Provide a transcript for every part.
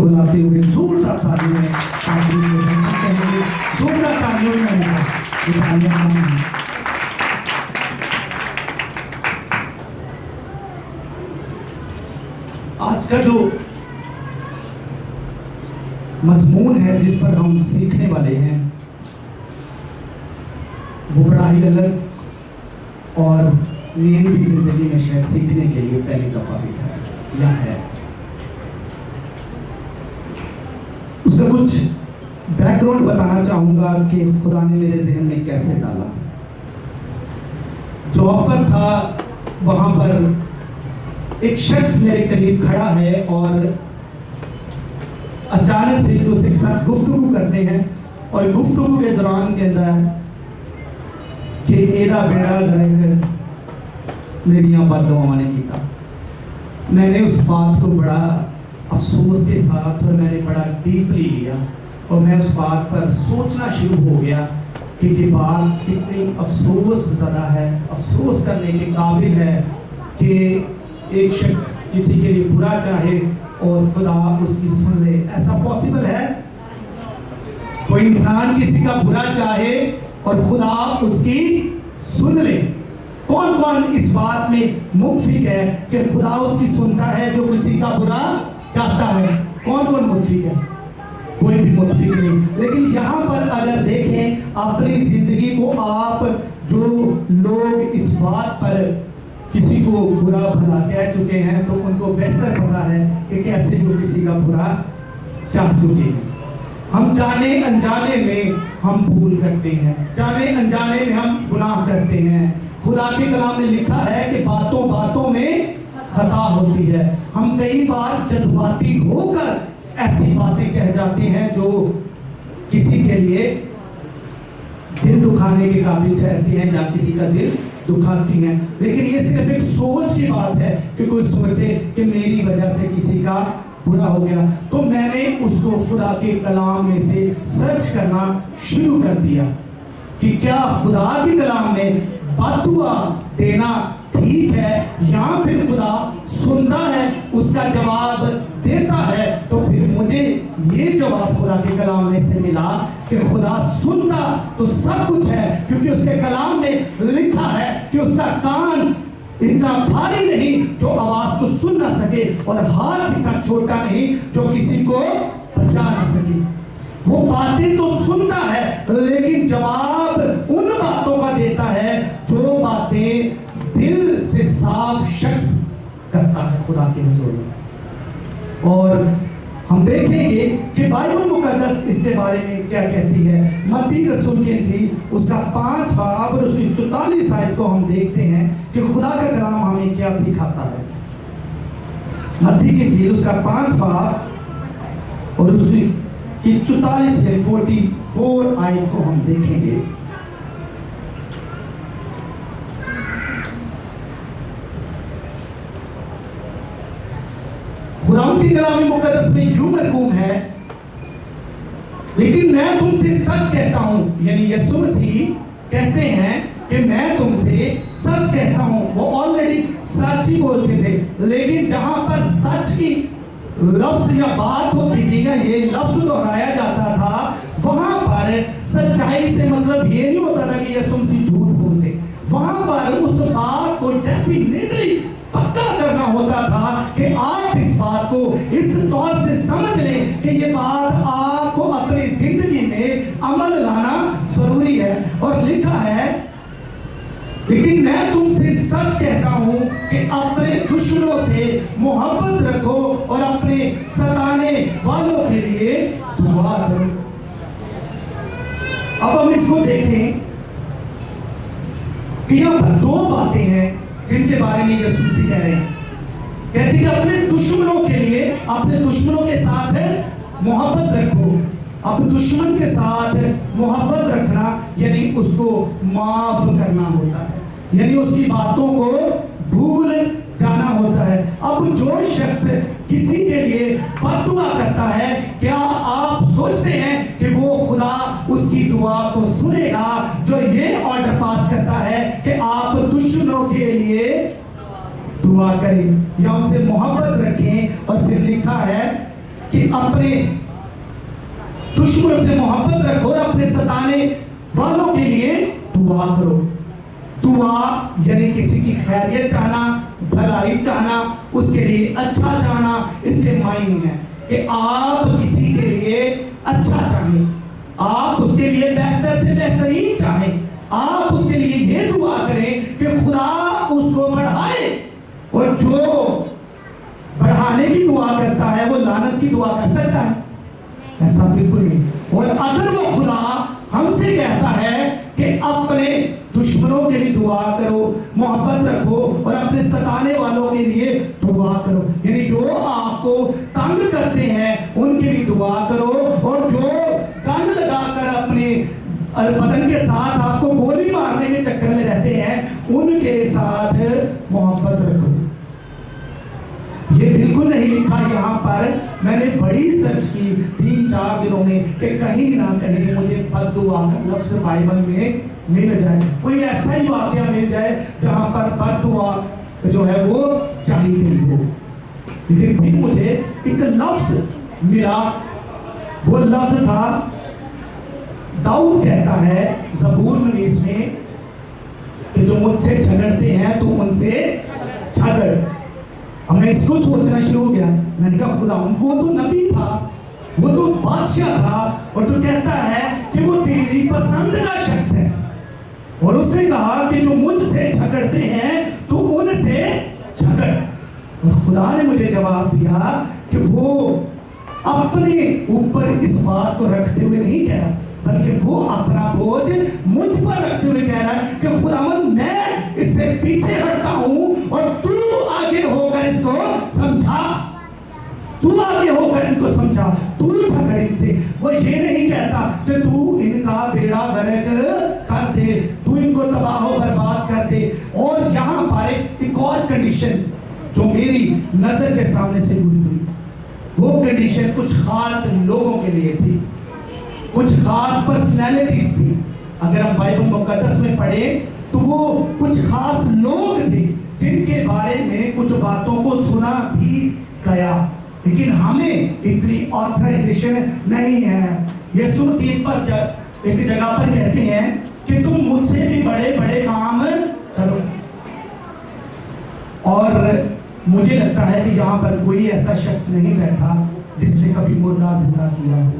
बुलाते हुए जोरदार तालियों में जोरदार तालियों में आज का जो मजमून है जिस पर हम सीखने वाले हैं वो बड़ा ही अलग और मेरी भी जिंदगी में शायद सीखने के लिए पहली दफा भी है या है। उसका कुछ बैकग्राउंड बताना चाहूंगा कि खुदा ने मेरे जहन में कैसे डाला। जॉब पर था, वहां पर एक शख्स मेरे करीब खड़ा है और अचानक से एक दूसरे के साथ गुफ्तगू करते हैं और गुफ्तगू के दौरान कहता है कि एरा बेड़ा घर मेरी बात दुआ ने किया। मैंने उस बात को बड़ा अफसोस के साथ और मैंने बड़ा डीपली लिया और मैं उस बात पर सोचना शुरू हो गया कि ये बात कितनी अफसोस ज़्यादा है, अफसोस करने के काबिल है कि एक शख्स किसी के लिए बुरा चाहे और खुदा उसकी सुन ले। ऐसा पॉसिबल है? कोई इंसान किसी का बुरा चाहे और खुदा उसकी सुन ले? कौन कौन इस बात में मुत्फिक है कि खुदा उसकी सुनता है जो किसी का बुरा चाहता है? कौन कौन मुत्फिक है? कोई भी मुत्फिक नहीं। लेकिन यहाँ पर अगर देखें अपनी जिंदगी को, आप जो लोग इस बात पर किसी को बुरा भला कह चुके हैं तो उनको बेहतर पता है कि कैसे वो किसी का बुरा चाह चुके हैं। हम जाने अनजाने में हम भूल करते हैं, जाने अनजाने में हम गुनाह करते हैं। खुदा के कलाम में लिखा है कि बातों बातों में खता होती है। हम कई बार जज्बाती होकर ऐसी बातें कह जाते हैं जो किसी के लिए दिल दुखाने के काबिल ठहरती हैं या किसी का दिल दुखाती हैं। लेकिन ये सिर्फ एक सोच की बात है कि कोई सोचे कि मेरी वजह से किसी का बुरा हो गया। तो मैंने उसको खुदा के कलाम में से सर्च करना शुरू कर दिया कि क्या खुदा के कलाम में बददुआ देना ठीक है या फिर खुदा सुनता है, उसका जवाब देता है। तो फिर मुझे ये जवाब खुदा के कलाम में से मिला कि खुदा सुनता तो सब कुछ है, क्योंकि उसके कलाम में लिखा है कि उसका कान इतना भारी नहीं जो आवाज को सुन ना सके और हाथ इतना छोटा नहीं जो किसी को बचा ना सके। वो बातें तो सुनता है लेकिन जवाब उन बातों का देता है जो बातें दिल से साफ शख्स करता है खुदा के हुजूर में। और हम देखेंगे कि बाइबल मुकद्दस इसके बारे में क्या कहती है। मत्ती रसूल की इंजील उसका 5 बाब और उसकी 44 आयत को हम देखते हैं कि खुदा का कलाम हमें क्या सिखाता है। मत्ती की इंजील उसका 5 बाब और उसकी 44 से 44 आयत को हम देखेंगे। खुदावंद के कलाम मुकद्दस में यूं मरकूम है, लेकिन मैं तुमसे सच कहता हूं, यानी यीशु मसीह कहते हैं कि मैं तुमसे सच कहता हूं। वो ऑलरेडी सच ही बोलते थे, लेकिन जहां पर सच की लफ्ज या बात होती थी या ये लफ्ज दोहराया जाता था, वहां पर सच्चाई से मतलब ये नहीं होता था कि यीशु मसीह झूठ बोलते। वहां पर उस बात को डेफिनेटली पक्का करना होता था कि आप इस बात को इस तौर से समझ लें कि ये बात आपको अपनी जिंदगी में अमल लाना जरूरी है। और लिखा है, लेकिन मैं तुमसे सच कहता हूं कि अपने दुश्मनों से मोहब्बत रखो और अपने सताने वालों के लिए दुआ करो। अब हम इसको देखें कि यहां पर 2 बातें हैं जिनके बारे में यीशु मसीह कह रहे हैं। कहते हैं कि अपने दुश्मनों के लिए, अपने दुश्मनों के साथ मोहब्बत रखो। अब दुश्मन के साथ मोहब्बत रखना यानी उसको माफ करना होता है, यानी उसकी बातों को भूल जाना होता है। अब जो शख्स किसी के लिए बद्दुआ करता है, क्या आप सोचते हैं कि वो खुदा उसकी दुआ को सुनेगा? जो ये ऑर्डर पास करता है कि आप दुश्मनों के लिए दुआ करें या उनसे मोहब्बत रखें। और फिर लिखा है कि अपने दुश्मनों से मोहब्बत रखो और अपने सताने वालों के लिए दुआ करो। दुआ यानी किसी की खैरियत चाहना, भलाई चाहना, उसके लिए अच्छा चाहना। इसके मायने हैं कि आप किसी के लिए अच्छा चाहें, आप उसके लिए बेहतर से बेहतरीन चाहें, आप उसके लिए ये दुआ करें कि खुदा उसको बढ़ाए। और जो बढ़ाने की दुआ करता है वो लानत की दुआ कर सकता है? ऐसा बिल्कुल नहीं। और अगर वो खुदा हमसे कहता है कि अपने दुश्मनों के लिए दुआ करो, मोहब्बत रखो और अपने सताने वालों के लिए दुआ करो, यानी जो आपको तंग करते हैं उनके लिए दुआ करो, और जो गन लगाकर अपने बदन के साथ आपको गोली मारने के चक्कर में रहते हैं उनके साथ मोहब्बत रखो। ये बिल्कुल नहीं लिखा यहाँ पर। मैंने बड़ी सर्च की 3-4 दिनों में कि कहीं ना कहीं मुझे बद्दुआ का लफ्ज़ बाइबल में मिल जाए, कोई ऐसा ही वाक़या मिल जाए जहाँ पर बद्दुआ जो है वो चाहिए हो। लेकिन फिर मुझे एक लफ्ज़ मिला, वो लफ्ज़ था, दाऊद कहता है ज़बूर 19 में कि जो मुझसे झगड़ते हैं तो उनसे झगड़। अब मैं इसको सोचना शुरू हो गया, मैंने कहा खुदा वो तो नबी था, वो तो बादशाह था, और तो कहता है कि वो तेरी पसंद का शख्स है। और उसने कहा कि जो मुझसे झगड़ते हैं तो उनसे झगड़। और खुदा ने मुझे जवाब दिया कि वो अपने ऊपर इस बात को रखते हुए नहीं कह रहा, बल्कि वो अपना बोझ मुझ पर रखते हुए कह रहा है कि खुदावंद मैं इससे पीछे हटता हूं और तू आगे होकर इसको समझा, तू आगे होकर इनको समझा, तू झगड़ इनसे। वो ये नहीं कहता कि तू इनका बेड़ा गर्क कर दे, तू इनको तबाह बर्बाद कर दे। और यहाँ पर एक और कंडीशन जो मेरी नजर के सामने से गुजरी हुई, वो कंडीशन कुछ खास लोगों के लिए थी, कुछ खास पर्सनैलिटीज थी। अगर हम बाइबल मुकद्दस में पढ़े तो वो कुछ खास लोग थे जिनके बारे में कुछ बातों को सुना भी गया, लेकिन हमें इतनी ऑथराइजेशन नहीं है। यीशु मसीह पर एक जगह पर कहते हैं कि तुम मुझसे भी बड़े बड़े काम करो। और मुझे लगता है कि यहाँ पर कोई ऐसा शख्स नहीं बैठा जिसने कभी मुर्दा जिंदा किया हो,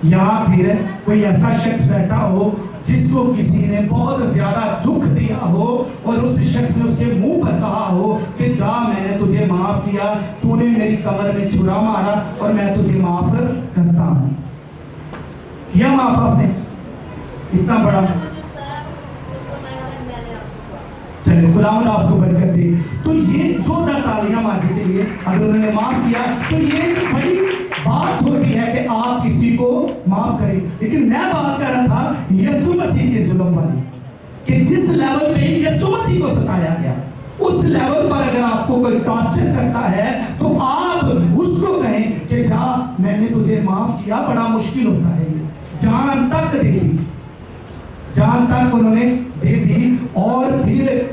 या फिर कोई ऐसा शख्स बैठा हो जिसको किसी ने बहुत ज्यादा दुख दिया हो और उस शख्स ने उसके मुंह पर कहा हो कि जा मैंने तुझे माफ किया, तूने मेरी कमर में छुरा मारा और मैं तुझे माफ करता हूं। किया माफ आपने? इतना बड़ा, चले खुदावंद आपको बरकत दे। तो ये जोरदार तालियां मारने के लिए, अगर उन्होंने माफ किया तो ये बड़ी बात होती है कि आप किसी को माफ करें। लेकिन मैं बात कर रहा था यीशु मसीह के जुल्म वाली, कि जिस लेवल पे यीशु मसीह को सताया गया, उस लेवल पर अगर आपको कोई टॉर्चर करता है तो आप उसको कहें कि जा मैंने तुझे माफ किया। बड़ा मुश्किल होता है, जान तक दे दी, जान तक उन्होंने दे दी। और फिर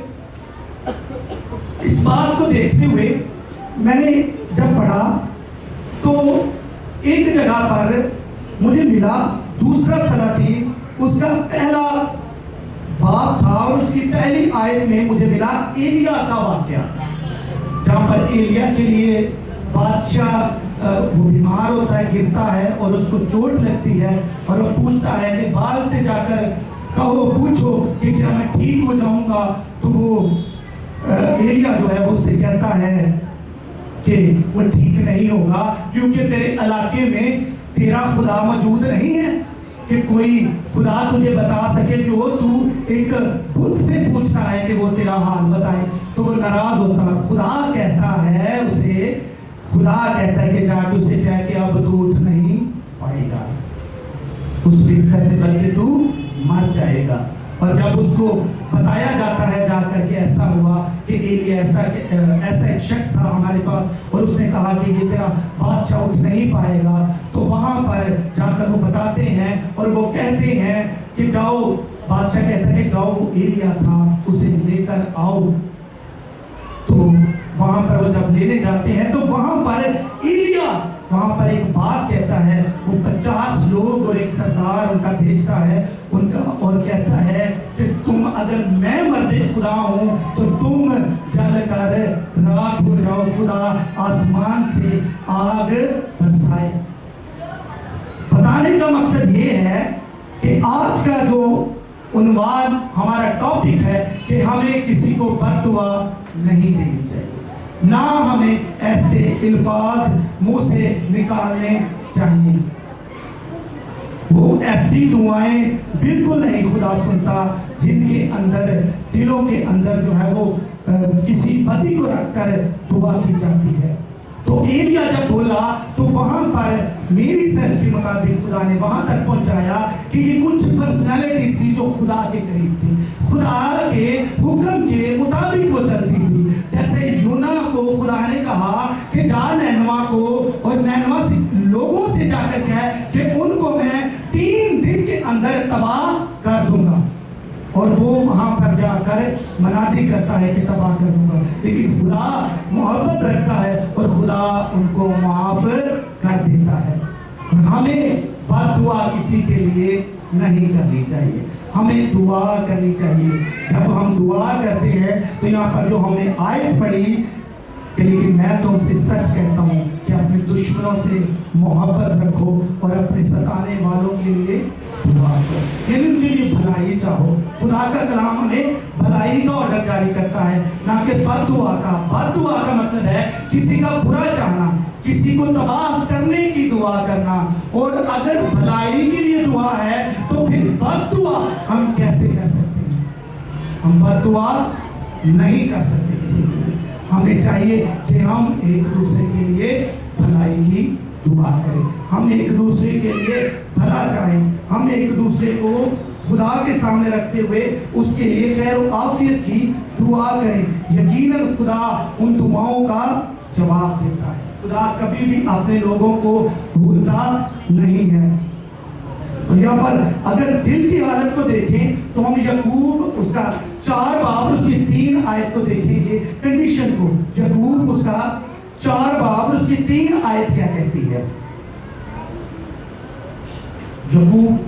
इस बात को देखते हुए मैंने जब पढ़ा तो एक जगह पर मुझे मिला दूसरा सलातीन, उसका पहला बाब था और उसकी पहली आयत में मुझे मिला एलिया का वाक्या, जहाँ पर एलिया के लिए बादशाह वो बीमार होता है, गिरता है और उसको चोट लगती है और वो पूछता है कि बाल से जाकर कहो, पूछो कि क्या मैं ठीक हो जाऊंगा। तो वो एलिया जो है वो उससे कहता है कि वो ठीक नहीं होगा, क्योंकि तेरे इलाके में तेरा खुदा मौजूद नहीं है कि कोई खुदा तुझे बता सके। जो तू एक बुत से पूछता है कि वो तेरा हाल बताए, तो वो नाराज होता। खुदा कहता है उसे, खुदा कहता है कि जाके उसे कह के अब तू उठ नहीं पाएगा उस बिस्तर से, बल्कि तू मर जाएगा। और जब उसको बताया जाता है जाकर के ऐसा हुआ कि एलिया ऐसा एक शख्स था हमारे पास और उसने कहा कि ये तेरा बादशाह उठ नहीं पाएगा, तो वहां पर जाकर वो बताते हैं और वो कहते हैं कि जाओ, बादशाह कहता है कि जाओ वो एलिया था उसे लेकर आओ। तो वहां पर वो जब लेने जाते हैं तो वहां पर एलिया वहां पर एक बात कहता है, वो 50 लोग और एक सरदार उनका भेजता है उनका, और कहता है कि तुम अगर मैं मर्दे खुदा हूं तो तुम जलकर राख हो जाओ, खुदा आसमान से आग बरसाए। बताने का मकसद ये है कि आज का जो उन्वान हमारा टॉपिक है कि हमें किसी को बद्दुआ नहीं देनी चाहिए, ना हमें ऐसे अल्फाज मुंह से निकालने चाहिए। वो ऐसी दुआएं बिल्कुल नहीं खुदा सुनता जिनके अंदर, दिलों के अंदर जो है वो किसी बदी को रखकर दुआ की जाती है। तो एलिया जब बोला तो वहां पर मेरी सर्च के मुताबिक खुदा ने वहां तक पहुंचाया कि ये कुछ पर्सनालिटी थी जो खुदा के करीब थी, खुदा के हुक्म के मुताबिक वो चलती थी। जैसे यूना को खुदा ने कहा कि जा नैनवा को, और नैनवा से लोगों से जाकर कह कि उनको मैं 3 दिन के अंदर तबाह कर दूंगा, और वो वहां पर जाकर मनादी करता है कि तबाह कर दूंगा। लेकिन खुदा मोहब्बत रखता है और खुदा उनको माफ कर देता है। हमें बद्दुआ किसी के लिए नहीं करनी चाहिए, हमें दुआ करनी चाहिए। जब हम दुआ करते हैं तो यहाँ पर जो हमने आयत पढ़ी कि लेकिन मैं तुमसे सच कहता हूँ कि अपने दुश्मनों से मोहब्बत रखो और अपने सताने वालों के लिए दुआ करो, यानी उनके लिए भलाई चाहो। खुदा का कलाम हमें भलाई का ऑर्डर जारी करता है, ना कि बद्दुआ का। बद्दुआ का मतलब है किसी का बुरा चाहना, किसी को तबाह करने की दुआ करना। और अगर भलाई के लिए दुआ है तो फिर बद्दुआ हम कैसे कर सकते हैं? हम बद्दुआ नहीं कर सकते किसी के लिए। हमें चाहिए कि हम एक दूसरे के लिए भलाई की दुआ करें, हम एक दूसरे के लिए भला चाहें, हम एक दूसरे को खुदा के सामने रखते हुए उसके लिए खैर और आफियत की दुआ करें। यकीनन खुदा उन दुआओं का जवाब देता है। खुदा कभी भी अपने लोगों को भूलता नहीं है। और यहाँ पर अगर दिल की हालत को देखें तो हम यकूब उसका 4 बाब उसकी 3 आयत को देखेंगे, कंडीशन को। यकूब उसका 4 बाब उसकी 3 आयत क्या कहती है? यकूब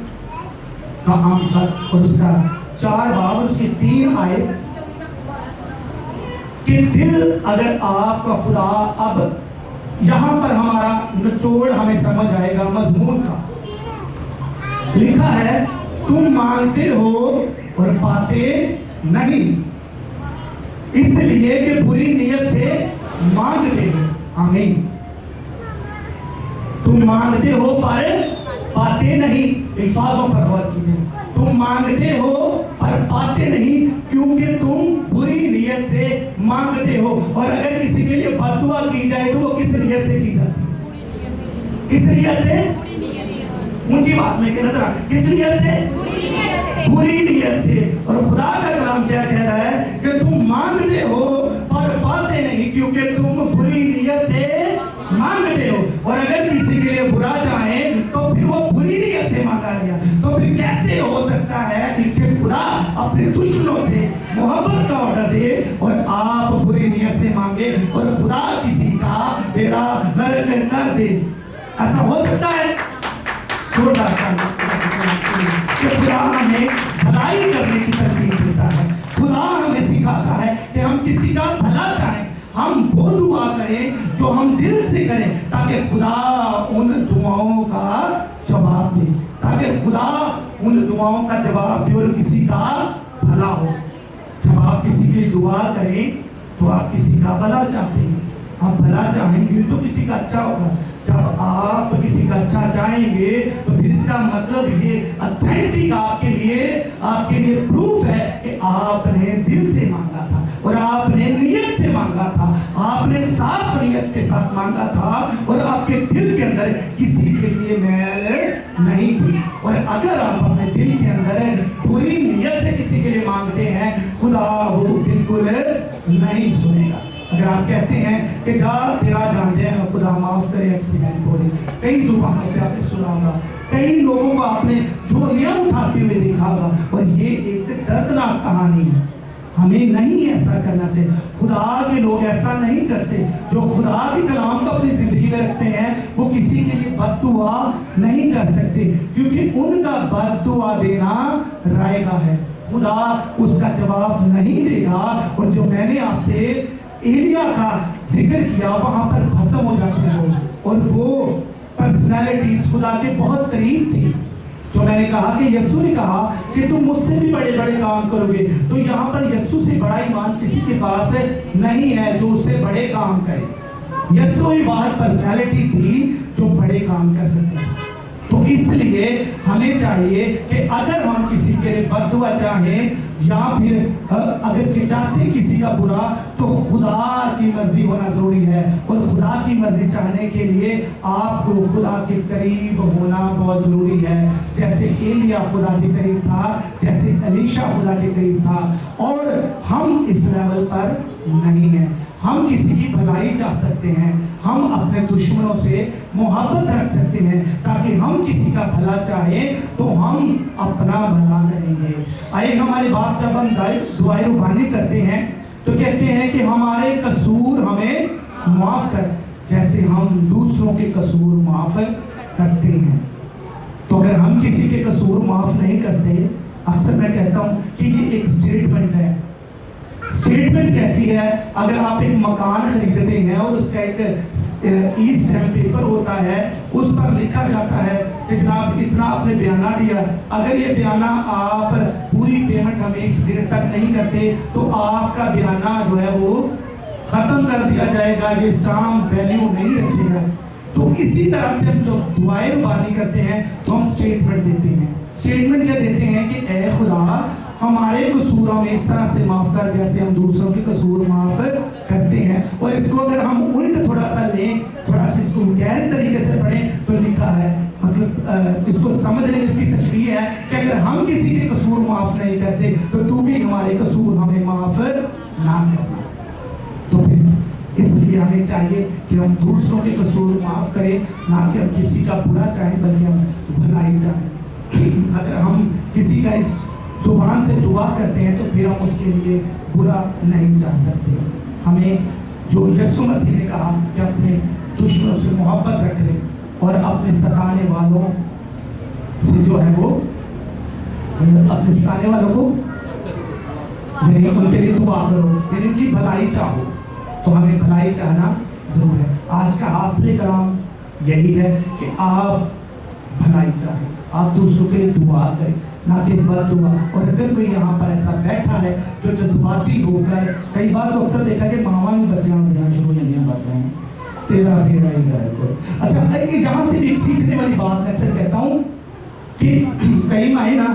का आम खत और उसका 4 बाब उसकी 3 आयत कि दिल अगर आपका खुदा, अब यहां पर हमारा निचोड़ हमें समझ आएगा मजमून का। लिखा है तुम मांगते हो और पाते नहीं, इसलिए कि बुरी नीयत से मांगते हो। आमीन। तुम मांगते हो पर पाते नहीं। अल्फाजों पर गौर कीजिए। तुम मांगते हो पर पाते नहीं क्योंकि तुम बुरी नीयत से मांगते हो। और अगर किसी के लिए बद्दुआ की जाए तो वो किस नीयत से की जाती है? किस नीयत से? ऊंची आवाज में कहना जरा, किस नीयत से? बुरी नीयत से। और खुदा का कलाम क्या कह रहा है कि तुम मांगते हो पर पाते नहीं क्योंकि तुम बुरी नीयत से मांगते हो। और अगर किसी के लिए बुरा चाहे तो फिर वो बुरी नीयत से मांगा गया, तो फिर कैसे हो सकता है कि खुदा अपने दुश्मनों से मोहब्बत का ऑर्डर दे और आप बुरी नीयत से मांगे और खुदा किसी का बेड़ा गर्क कर दे? ऐसा हो सकता है? जोरदार कि खुदा हमें भलाई करने की तरकीब देता है। खुदा हमें सिखाता है कि हम किसी का भला चाहें, हम वो दुआ करें जो हम दिल से करें, ताकि खुदा उन दुआओं का जवाब दे, ताकि खुदा उन दुआओं का जवाब दे और किसी का भला हो। जब आप किसी की दुआ करें तो आप किसी का भला चाहते हैं, आप भला चाहेंगे तो किसी का अच्छा होगा। जब आप किसी का अच्छा चाहेंगे तो फिर इसका मतलब ये ऑथेंटिक आपके लिए प्रूफ है कि आपने दिल से मांगा था और आपने नियत से मांगा था, आपने साफ नियत के साथ मांगा था और आपके दिल के अंदर किसी के लिए मैल नहीं थी। और अगर आप अपने दिल के अंदर पूरी नियत से किसी के लिए मांगते हैं, खुदा वो बिल्कुल नहीं सुनेगा। अगर आप कहते हैं कि जा तेरा जानते हैं खुदा माफ करे, एक्सीडेंट हो रही, कई जुबानों से आपने सुना होगा, कई लोगों को आपने झोलियां उठाते हुए देखा होगा। और ये एक दर्दनाक कहानी है, ہمیں نہیں ایسا کرنا چاہیے. خدا کے لوگ ایسا نہیں کرتے. جو خدا کے کلام کو اپنی زندگی میں رکھتے ہیں وہ کسی کے لیے بد دعا نہیں کر سکتے, کیونکہ ان کا بد دعا دینا رائے گا ہے. خدا اس کا جواب نہیں دے گا. اور جو میں نے آپ سے ایلیا کا ذکر کیا وہاں پر بھسم ہو جاتے ہو, اور وہ پرسنالٹیز خدا کے بہت قریب تھی. جو میں نے کہا کہ یسوع نے کہا کہ تم مجھ سے بھی بڑے بڑے کام کرو گے, تو یہاں پر یسوع سے بڑا ایمان کسی کے پاس نہیں ہے جو اس سے بڑے کام کرے. یسوع ہی واحد پرسنالٹی تھی جو بڑے کام کر سکتے. تو اس لیے ہمیں چاہیے کہ اگر ہم کسی کے لیے بد دعا چاہیں یا پھر اگر چاہتے کسی کا برا, تو خدا کی مرضی ہونا ضروری ہے. اور خدا کی مرضی چاہنے کے لیے آپ کو خدا کے قریب ہونا بہت ضروری ہے. جیسے ایلیا خدا کے قریب تھا, جیسے الیشا خدا کے قریب تھا. اور ہم اس لیول پر نہیں ہیں. ہم کسی کی بھلائی چاہ سکتے ہیں, ہم اپنے دشمنوں سے محبت رکھ سکتے ہیں, تاکہ ہم کسی کا بھلا چاہیں تو ہم اپنا بھلا کریں گے. آئے ہمارے باپ جب ہم دعائے روحانی کرتے ہیں تو کہتے ہیں کہ ہمارے قصور ہمیں معاف کر جیسے ہم دوسروں کے قصور معاف کرتے ہیں. تو اگر ہم کسی کے قصور معاف نہیں کرتے, اکثر میں کہتا ہوں کہ یہ ایک سٹیٹمنٹ ہے. سٹیٹمنٹ کیسی ہے؟ اگر آپ ایک مکان خریدتے ہیں اور اس کا ایک ای اسٹیمپ پیپر ہوتا ہے, اس پر لکھا جاتا ہے کہ جناب اتنا آپ نے بیانہ دیا, اگر یہ بیانہ آپ پوری پیمنٹ ہمیں اس ڈیٹ تک نہیں کرتے تو آپ کا بیانہ جو ہے وہ ختم کر دیا جائے گا, یہ اسٹامپ ویلیو نہیں رکھے گا. تو اسی طرح سے ہم جب دعائیں روحانی کرتے ہیں تو ہم سٹیٹمنٹ دیتے ہیں. سٹیٹمنٹ کیا دیتے ہیں کہ اے خدا ہمارے قصوروں میں اس طرح سے معاف کر جیسے ہم دوسروں کے قصور معاف کرتے ہیں. اور اس کو اگر ہم الٹ تھوڑا سا لیں, تھوڑا سا اس کو گہرے طریقے سے پڑھیں تو لکھا ہے, مطلب اس کو سمجھنے میں اس کی تشریح ہے کہ اگر ہم کسی کے قصور معاف نہیں کرتے تو تو بھی ہمارے قصور ہمیں معاف نہ کرنا. تو پھر اس لیے ہمیں چاہیے کہ ہم دوسروں کے قصور معاف کریں, نہ کہ ہم کسی کا برا چاہیں بلکہ ہم بھلائی چاہیں. اگر ہم کسی کا اس زبان سے دعا کرتے ہیں تو پھر ہم اس کے لیے برا نہیں چاہ سکتے. ہمیں جو یسوع مسیح نے کہا کہ اپنے دشمنوں سے محبت رکھیں اور اپنے ستانے والوں سے جو ہے وہ اپنے ستانے والوں کو یعنی ان کے لیے دعا کرو, یعنی ان کی بھلائی چاہو. تو ہمیں بھلائی چاہنا ضرور ہے. آج کا حاصل کلام یہی ہے کہ آپ بھلائی چاہیں, آپ دوسروں کے لیے دعا کریں, نہ کہ بد دعا. اور اگر کوئی یہاں پر ایسا بیٹھا ہے جو جذباتی ہو کر, کئی بار تو اکثر دیکھا کہ ماما میں بچیاں دینا شروع نہیں بات رہے ہیں, تیرا بیڑا ہی گھر کو. اچھا یہاں سے ایک سیکھنے والی بات میں اکثر کہتا ہوں کہ کئی ماں نا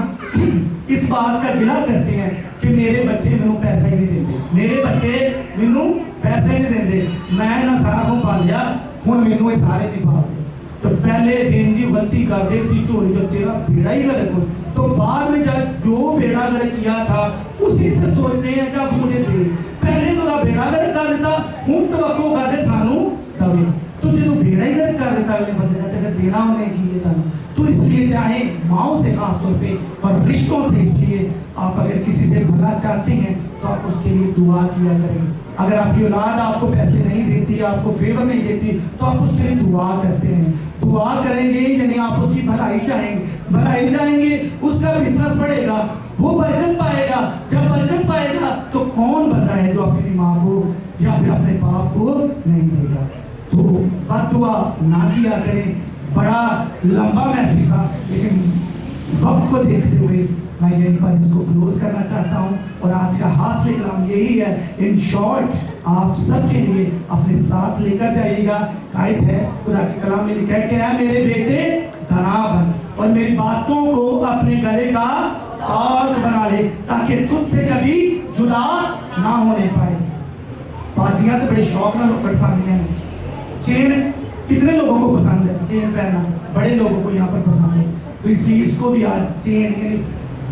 اس بات کا گلا کرتے ہیں کہ میرے بچے مینوں پیسہ ہی نہیں دیتے, میرے بچے مینوں پیسہ ہی نہیں دیتے, میں نہ سارا کو پالیا ہوں مینوں یہ سارے نہیں پالتے. تو پہلے دن کی غلطی کر دے سی چوری جو تیرا بیڑا ہی غلط ہو, تو بعد میں جب جو بیڑا غلط کیا تھا اسی سے سوچتے ہیں کہ اب مجھے دے, پہلے تو بیڑا غلط کر دیتا ہوں توقع کر دے سانو دوے. تو جب بیڑا ہی غلط کر دیتا ہے بندے کا تو دینا انہیں کیے تھا. تو اس لیے چاہے ماؤں سے خاص طور پہ اور رشتوں سے, اس لیے آپ اگر کسی سے بھلا چاہتے ہیں تو آپ اس کے لیے دعا کیا کریں. اگر آپ کی اولاد آپ کو پیسے نہیں دیتی, آپ کو فیور نہیں دیتی, تو آپ اس کے لیے دعا کرتے ہیں. دعا کریں گے یعنی آپ اس کی بھلائی چاہیں گے, بھلائی چاہیں گے, اس کا بزنس بڑھے گا, وہ برکت پائے گا. جب برکت پائے گا تو کون بندہ ہے جو اپنی ماں کو یا پھر اپنے باپ کو نہیں دے گا. تو بد دعا نہ کیا کریں. بڑا لمبا میسج تھا لیکن وقت کو دیکھتے ہوئے میں یہیں پر اس کو کلوز کرنا چاہتا ہوں. اور آج کا حاصل کلام یہی ہے, ان شارٹ آپ سب کے لیے اپنے ساتھ لے کر جائیے گا. قائد ہے خدا کے کلام میں لکھا ہے کہ اے میرے بیٹے گناہ بن اور میری باتوں کو اپنے گلے کا تاج بنا لے, تاکہ تجھ سے کبھی جدا نہ ہونے پائے. باجیاں تو بڑے شوق نہ لوگ کٹ پاتی ہیں. چین کتنے لوگوں کو پسند ہے چین پہننا, بڑے لوگوں کو یہاں پر پسند ہے. تو اس لیے اس کو بھی آج چین یعنی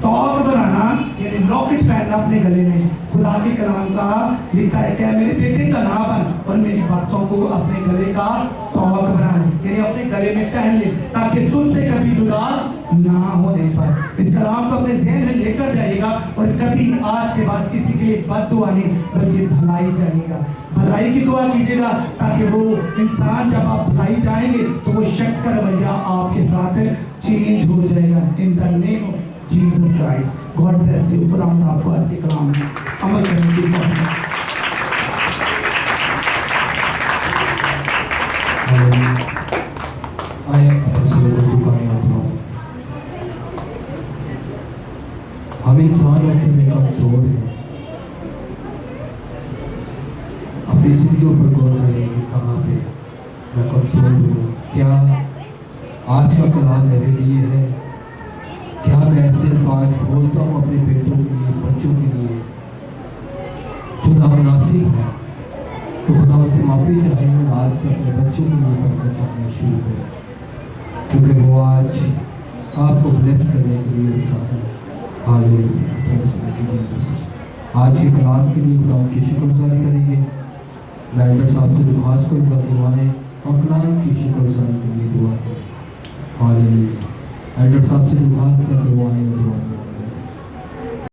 توق بنانا یعنی لاکٹ پہننا اپنے گلے میں. خدا کے کلام کا لکھا ہے کہ میرے بیٹے کا نام بن اور میری باتوں کو اپنے گلے کا तौक बना ले, यानी अपने गले में पहन ले, ताकि तुझसे कभी जुदा ना होने पर। इस कलाम को अपने ज़हन में लेकर जाइएगा और कभी आज के बाद किसी के लिए बद्दुआ नहीं बल्कि भलाई चाहिएगा, भलाई की दुआ कीजिएगा, ताकि वो इंसान जब आप भलाई चाहेंगे तो वो शख्स का रवैया आपके साथ चेंज हो जाएगा। In the name of Jesus Christ, God bless you. खुदा आपको आज के कलाम में अमल करने की तौफीक। हम इंसान होते में कमजोर हैं। अपनी जिंदगी पर गौर करें कि कहाँ पे मैं कमजोर हूँ। क्या आज का कलाम मेरे लिए है? क्या मैं ऐसे अल्फाज बोलता हूँ अपने बेटों के लिए, बच्चों के लिए जो नामुनासिब है? तो खुदा से माफ़ी चाहेंगे, आज से अपने बच्चों के लिए बरकत चाहना शुरू करें, क्योंकि वो आज आपको ब्लेस करने के लिए उठा है। हालेलुया। आज के कलाम के लिए खुदा की शुक्रगुजारी करेंगे। मैं एल्डर साहब से दुआस करूँगा, दुआएं और कलाम की शुक्रगुजारी के लिए दुआ करें। हालेलुया। एल्डर साहब से दुआस कर दुआएं